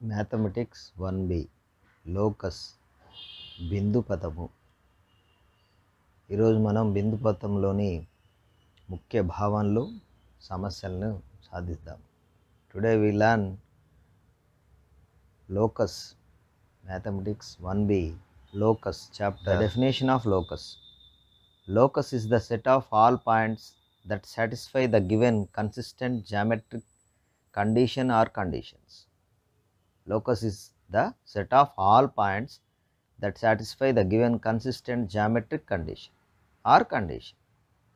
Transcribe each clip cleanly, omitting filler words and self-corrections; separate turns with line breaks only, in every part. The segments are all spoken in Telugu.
మ్యాథమెటిక్స్ 1B లోకస్ బిందు పదము. ఈరోజు మనం బిందు పదంలోని ముఖ్య భావనలు సమస్యలను సాధిద్దాం. Today we learn locus mathematics 1B locus chapter. The definition of locus. Locus is the set of all points that satisfy the given consistent geometric condition or conditions. Locus is the set of all points that satisfy the given consistent geometric condition or condition.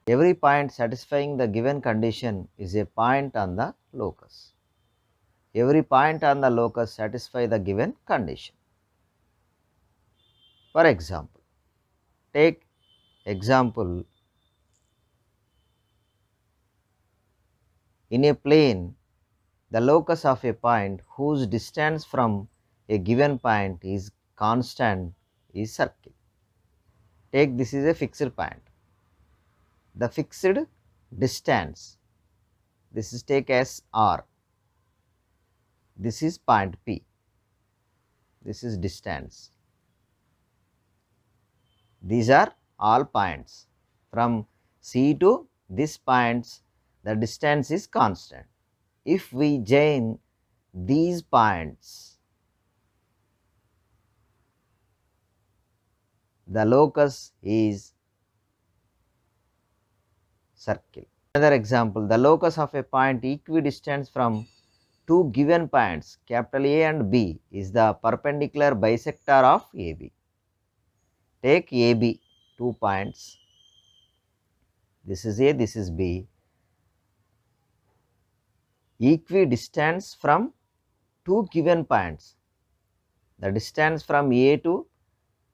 Every point satisfying the given condition is a point on the locus. Every point on the locus satisfies the given condition. For example, take example, in a plane, the locus of a point whose distance from a given point is constant is circle. Take this is a fixed point. The fixed distance, this is take as r. This is point P. This is distance. These are all points. From C to this points, the distance is constant. If we join these points, the locus is circle. Another example, the locus of a point equidistant from two given points capital A and B is the perpendicular bisector of AB. Take AB, 2 points, this is A, this is B, equidistant from two given points. The distance from A to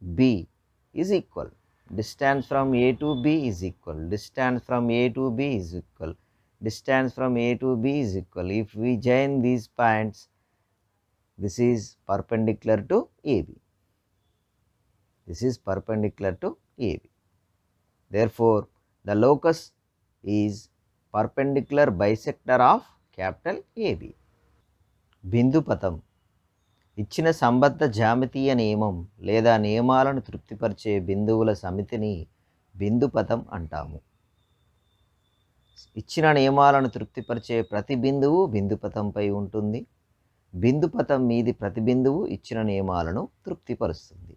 B is equal. Distance from A to B is equal. Distance from A to B is equal. Distance from A to B is equal. If we join these points, this is perpendicular to AB. This is perpendicular to AB. Therefore, the locus is perpendicular bisector of capital AB. బిందు పదం ఇచ్చిన సంబద్ధ జ్యామితీయ నియమం లేదా నియమాలను తృప్తిపరిచే బిందువుల సమితిని బిందు పదం అంటాము. ఇచ్చిన నియమాలను తృప్తిపరిచే ప్రతి బిందువు బిందు పదంపై ఉంటుంది. బిందు పదం మీది ప్రతి బిందువు ఇచ్చిన నియమాలను తృప్తిపరుస్తుంది.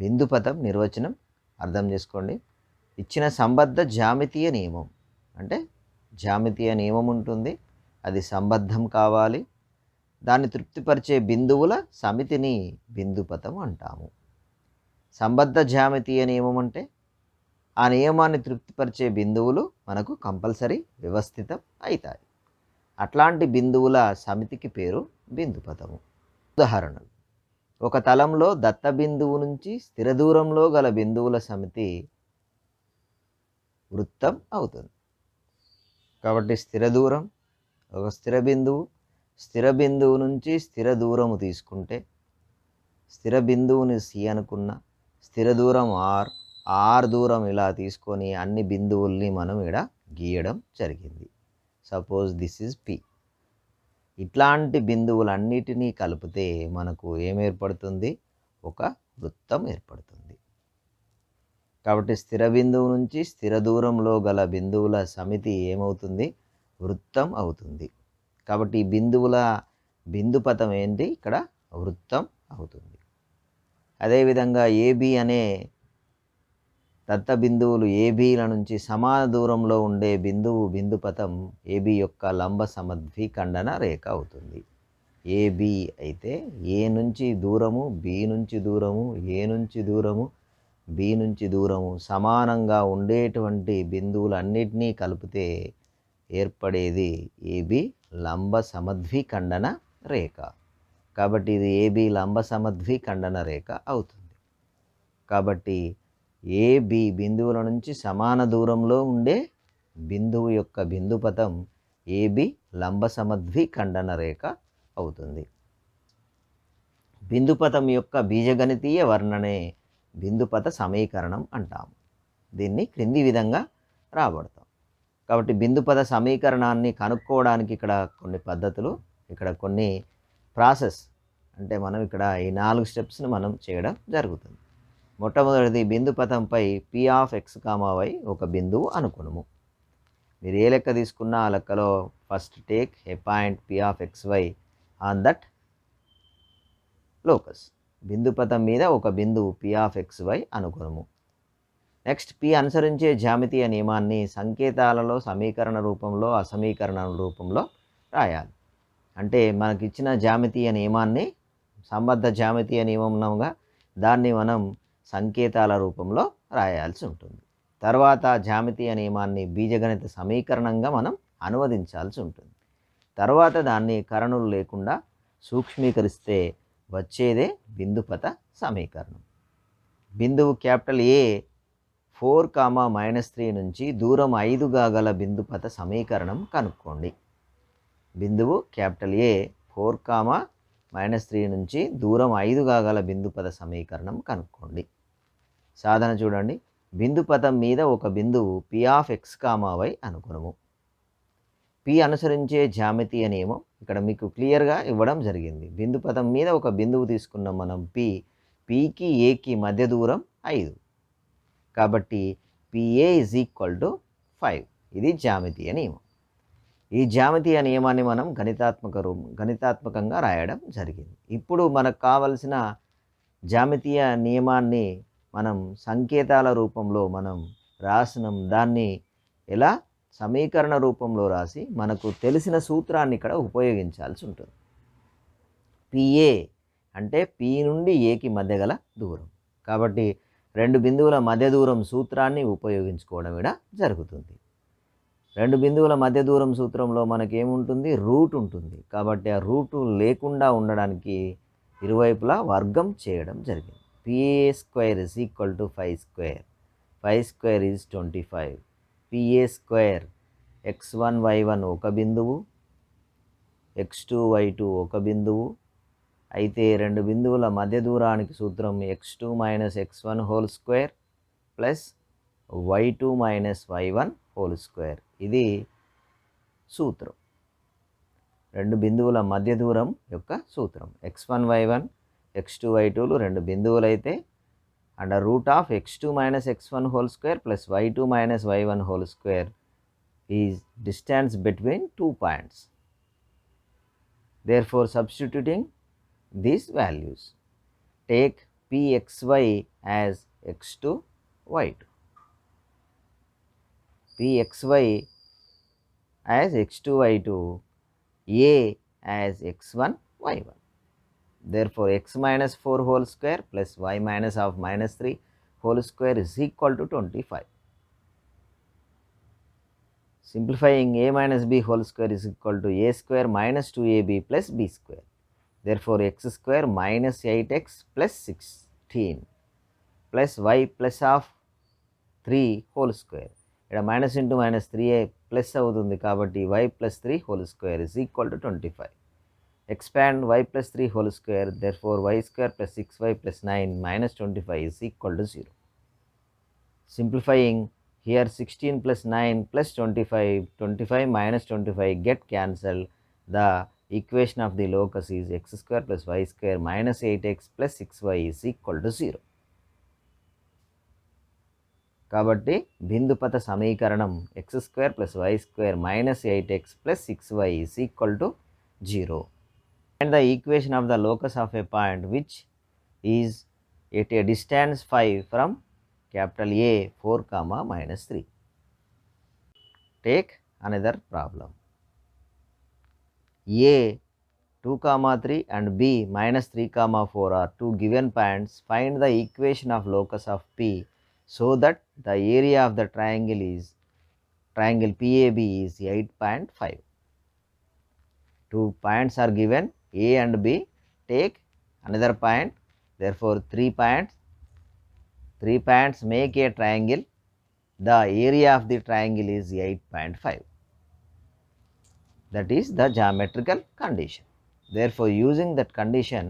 బిందు పదం నిర్వచనం అర్థం చేసుకోండి. ఇచ్చిన సంబద్ధ జ్యామితీయ నియమం అంటే జ్యామితీయ నియమం ఉంటుంది, అది సంబద్ధం కావాలి. దాన్ని తృప్తిపరిచే బిందువుల సమితిని బిందు పదం అంటాము. సంబద్ధ జ్యామితీయ నియమం అంటే ఆ నియమాన్ని తృప్తిపరిచే బిందువులు మనకు కంపల్సరీ వ్యవస్థితం అవుతాయి. అట్లాంటి బిందువుల సమితికి పేరు బిందు పదము. ఉదాహరణలు, ఒక తలంలో దత్త బిందువు నుంచి స్థిర దూరంలో గల బిందువుల సమితి వృత్తం అవుతుంది. కాబట్టి స్థిర దూరం ఒక స్థిర బిందువు, స్థిర బిందువు నుంచి స్థిర దూరము తీసుకుంటే స్థిర బిందువుని సి అనుకున్న, స్థిర దూరం ఆర్, ఆర్ దూరం ఇలా తీసుకొని అన్ని బిందువుల్ని మనం ఇక్కడ గీయడం జరిగింది. Suppose this is P. ఇట్లాంటి బిందువులన్నిటినీ కలిపితే మనకు ఏం ఏర్పడుతుంది? ఒక వృత్తం ఏర్పడుతుంది. కాబట్టి స్థిర బిందువు నుంచి స్థిర దూరంలో గల బిందువుల సమితి ఏమవుతుంది? వృత్తం అవుతుంది. కాబట్టి ఈ బిందువుల బిందు పదం ఏంటి? ఇక్కడ వృత్తం అవుతుంది. అదేవిధంగా ఏబి అనే దత్త బిందువులు ఏబీల నుంచి సమాన దూరంలో ఉండే బిందువు బిందు పదం ఏబి యొక్క లంబ సమద్విఖండన రేఖ అవుతుంది. ఏబి అయితే ఏ నుంచి దూరము, బి నుంచి దూరము, ఏ నుంచి దూరము, బి నుంచి దూరము సమానంగా ఉండేటువంటి బిందువులన్నిటినీ కలిపితే ఏర్పడేది ఏబి లంబ సమద్విఖండన రేఖ. కాబట్టి ఇది ఏబి లంబ సమద్విఖండన రేఖ అవుతుంది. కాబట్టి ఏబి బిందువుల నుంచి సమాన దూరంలో ఉండే బిందువు యొక్క బిందు పదం ఏబి లంబ సమద్విఖండన రేఖ అవుతుంది. బిందు పదం యొక్క బీజగణితీయ వర్ణనే బిందు పద సమీకరణం అంటాము. దీన్ని క్రింది విధంగా రాబడతాం. కాబట్టి బిందు పద సమీకరణాన్ని కనుక్కోవడానికి ఇక్కడ కొన్ని పద్ధతులు ఇక్కడ కొన్ని ప్రాసెస్ అంటే మనం ఇక్కడ ఈ 4 స్టెప్స్ని మనం చేయడం జరుగుతుంది. మొట్టమొదటిది బిందు పథంపై P of X comma Y ఒక బిందువు అనుకునము. మీరు ఏ లెక్క తీసుకున్నా ఆ లెక్కలో first take a point P of X Y on that locus. బిందు పథం మీద ఒక బిందువు పి ఆఫ్ ఎక్స్ వై అనుకునము. నెక్స్ట్ పి అనుసరించే జ్యామితీయ నియమాన్ని సంకేతాలలో సమీకరణ రూపంలో అసమీకరణ రూపంలో రాయాలి. అంటే మనకిచ్చిన జ్యామితీయ నియమాన్ని సంబద్ధ జ్యామితీయ నియమంగా దాన్ని మనం సంకేతాల రూపంలో రాయాల్సి ఉంటుంది. తర్వాత జ్యామితీయ నియమాన్ని బీజగణిత సమీకరణంగా మనం అనువదించాల్సి ఉంటుంది. తర్వాత దాన్ని కరణులు లేకుండా సూక్ష్మీకరిస్తే వచ్చేదే బిందుపథ సమీకరణం. బిందువు క్యాపిటల్ ఏ 4, -3 నుంచి దూరం 5గా గల బిందుపథ సమీకరణం కనుక్కోండి. బిందువు క్యాపిటల్ ఏ 4, -3 నుంచి దూరం 5గా గల బిందుపథ సమీకరణం కనుక్కోండి. సాధన చూడండి. బిందుపథం మీద ఒక బిందువు P of X comma Y అనుకునము. పి అనుసరించే జ్యామితీయ నియమం ఇక్కడ మీకు క్లియర్గా ఇవ్వడం జరిగింది. బిందుపథం మీద ఒక బిందువు తీసుకున్నాం మనం. పికి ఏకి మధ్య దూరం 5 కాబట్టి పిఏ ఈజ్ ఈక్వల్ టు 5. ఇది జ్యామితీయ నియమం. ఈ జ్యామితీయ నియమాన్ని మనం గణితాత్మకంగా రాయడం జరిగింది. ఇప్పుడు మనకు కావలసిన జ్యామితీయ నియమాన్ని మనం సంకేతాల రూపంలో మనం రాసినాం. దాన్ని ఎలా సమీకరణ రూపంలో రాసి మనకు తెలిసిన సూత్రాన్ని ఇక్కడ ఉపయోగించాల్సి ఉంటుంది. పిఏ అంటే పి నుండి ఏకి మధ్య గల దూరం. కాబట్టి 2 బిందువుల మధ్య దూరం సూత్రాన్ని ఉపయోగించుకోవడం ఇక్కడ జరుగుతుంది. 2 బిందువుల మధ్య దూరం సూత్రంలో మనకేముంటుంది? రూట్ ఉంటుంది. కాబట్టి ఆ రూటు లేకుండా ఉండడానికి ఇరువైపులా వర్గం చేయడం జరిగింది. PA² is equal to 5². 5² is 25. PA² x1 y1 ఒక బిందువు, x2 y2 ఒక బిందువు. అయితే 2 బిందువుల మధ్య దూరానికి సూత్రం x2 - x1 whole square plus y2 - y1 whole square. ఇది సూత్రం. 2 బిందువుల మధ్య దూరం యొక్క సూత్రం. x1 y1 x2 y2లు 2 బిందువులు అయితే under root of x2 - x1 whole square plus y2 - y1 whole square is distance between 2 points. Therefore, substituting these values, take pxy as x2 y2, pxy as x2 y2, a as x1 y1. Therefore, x minus 4 whole square plus y minus of -3 whole square is equal to 25. Simplifying a minus b whole square is equal to a square minus 2ab plus b square. Therefore, x square minus 8x plus 16 plus y plus of 3 whole square. ఇక్కడ minus into minus 3a plus అవుతుంది కాబట్టి y plus 3 whole square is equal to 25. Expand y plus 3 whole square. Therefore, y square plus 6y plus 9 minus 25 is equal to 0. Simplifying here 16 plus 9 plus 25, 25 minus 25 get cancelled. The equation of the locus is x square plus y square minus 8x plus 6y is equal to 0. కాబట్టి బిందుపథ సమీకరణం x² plus y² minus 8x plus 6y is equal to 0. And the equation of the locus of a point which is at a distance 5 from capital A 4, -3. Take another problem. A 2, 3 and B -3, 4 are two given points. Find the equation of locus of P so that the area of the triangle PAB is 8.5. 2 points are given, A and B. Take another point. Therefore, 3 points. 3 points make a triangle. The area of the triangle is 8.5. That is the geometrical condition. Therefore, using that condition,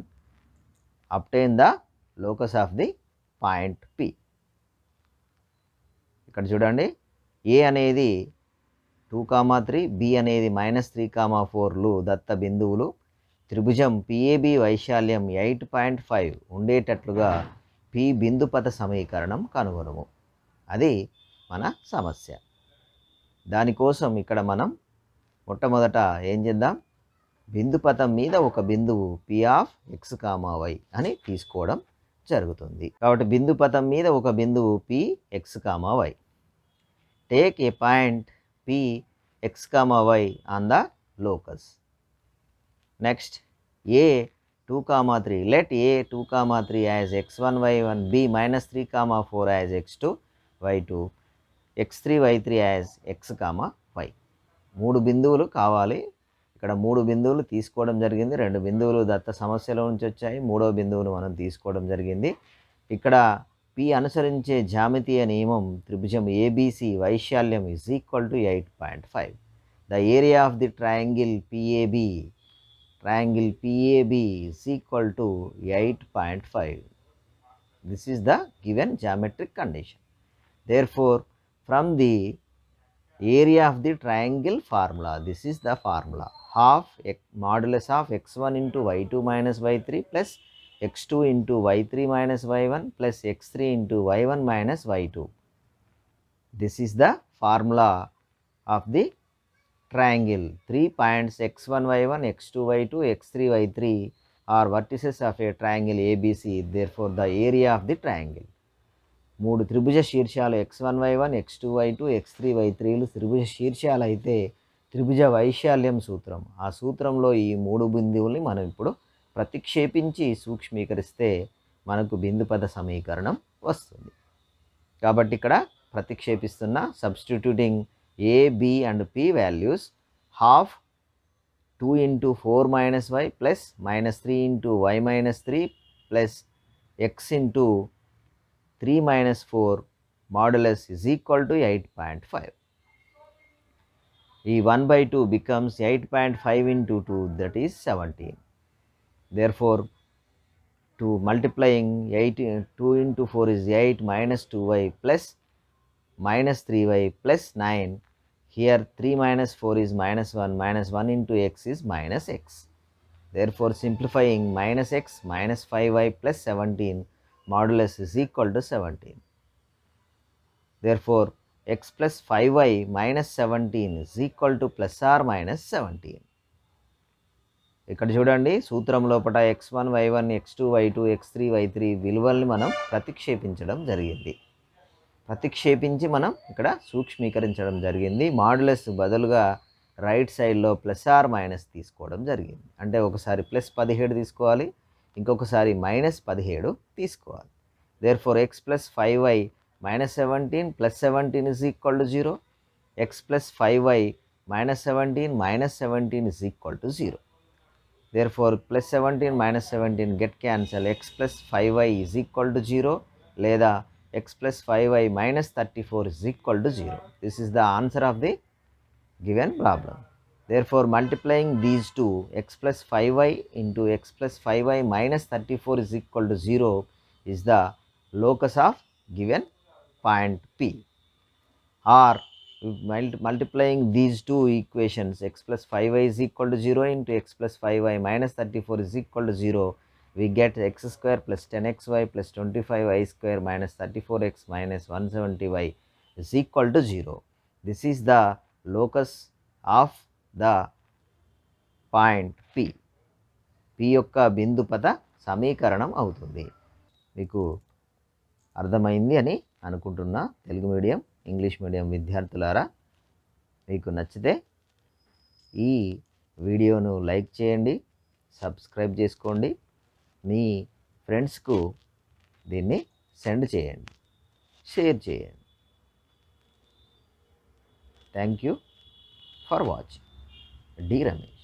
obtain the locus of the point P. ఇక్కడ చూడండి, A అనేది 2,3, బి అనేది -3,4లు దత్త బిందువులు త్రిభుజం పిఏబి వైశాల్యం 8.5 ఉండేటట్లుగా పి బిందుపథ సమీకరణం కనుగొనము. అది మన సమస్య. దానికోసం ఇక్కడ మనం మొట్టమొదట ఏం చేద్దాం, బిందుపథం మీద ఒక బిందువు P of X comma Y అని తీసుకోవడం జరుగుతుంది. కాబట్టి బిందుపథం మీద ఒక బిందువు P X comma Y. Take a point P X comma Y on the locus. Next a 2,3, let a 2,3 as x1 y1, b -3,4 as x2 y2, x3 y3 as x, y. 3 బిందువులు కావాలి. ఇక్కడ 3 బిందువులు తీసుకోవడం జరిగింది. 2 బిందువులు దత్త సమస్యలో నుంచి వచ్చాయి. 3వ బిందువును మనం తీసుకోవడం జరిగింది. ఇక్కడ పి అనుసరించే జ్యామితీయ నియమం త్రిభుజం ఏబిసి వైశాల్యం is equal to 8.5. The area of the triangle PAB is equal to 8.5. This is the given geometric condition. Therefore, from the area of the triangle formula, this is the formula, half modulus of x1 into y2 minus y3 plus x2 into y3 minus y1 plus x3 into y1 minus y2. This is the formula of the triangle. 3 points x1 y1, x2 y2, x3 y3 are vertices of a triangle ABC. Therefore, the area of the triangle. 3 త్రిభుజ శీర్షాలు x1 y1, x2 y2, x3 y3లు త్రిభుజ శీర్షాలు అయితే త్రిభుజ వైశాల్యం సూత్రం, ఆ సూత్రంలో ఈ 3 బిందువుల్ని మనం ఇప్పుడు ప్రతిక్షేపించి సూక్ష్మీకరిస్తే మనకు బిందుపథ సమీకరణం వస్తుంది. కాబట్టి ఇక్కడ ప్రతిక్షేపిస్తున్న substituting a, b and p values, half 2 into 4 minus y plus -3 into y minus 3 plus x into 3 minus 4 modulus is equal to 8.5. ఈ 1/2 becomes 8.5 into 2, that is 17. Therefore, to multiplying 2 into 4 is 8 minus 2y plus minus 3y plus 9. Here 3 minus 4 is minus 1 into x is minus x. Therefore, simplifying minus x minus 5y plus 17 modulus is equal to 17. Therefore, x plus 5y minus 17 is equal to plus or minus 17. ఇక్కడ చూడండి, సూత్రం లోపల x1 y1, x2 y2, x3 y3 విలువల్ని మనం ప్రతిక్షేపించడం జరిగింది. ప్రతిక్షేపించి మనం ఇక్కడ సూక్ష్మీకరించడం జరిగింది. మాడ్యులస్ బదులుగా రైట్ సైడ్లో ప్లస్ ఆర్ మైనస్ తీసుకోవడం జరిగింది. అంటే ఒకసారి +17 తీసుకోవాలి, ఇంకొకసారి -17 తీసుకోవాలి. Therefore x plus 5y minus 17 plus 17 is equal to 0. x plus 5y minus 17 minus 17 is equal to 0. Therefore, +17 minus 17 get cancel. x plus 5y is equal to 0 లేదా x plus 5y minus 34 is equal to 0. This is the answer of the given problem. Therefore, multiplying these two, x plus 5y into x plus 5y minus 34 is equal to 0 is the locus of given point P. Or multiplying these two equations, x plus 5y is equal to 0 into x plus 5y minus 34 is equal to 0, we get x square plus 10xy plus 25y square minus 34x minus 170y is equal to 0. This is the locus of the point P. P యొక్క బిందుపథ సమీకరణం అవుతుంది. మీకు అర్థమైంది అని అనుకుంటున్నా. తెలుగు మీడియం, ఇంగ్లీష్ మీడియం విద్యార్థులారా, మీకు నచ్చితే ఈ వీడియోను లైక్ చేయండి, సబ్స్క్రైబ్ చేసుకోండి, మీ ఫ్రెండ్స్కు దీన్ని సెండ్ చేయండి, షేర్ చేయండి. Thank you for watching. D Ramesh.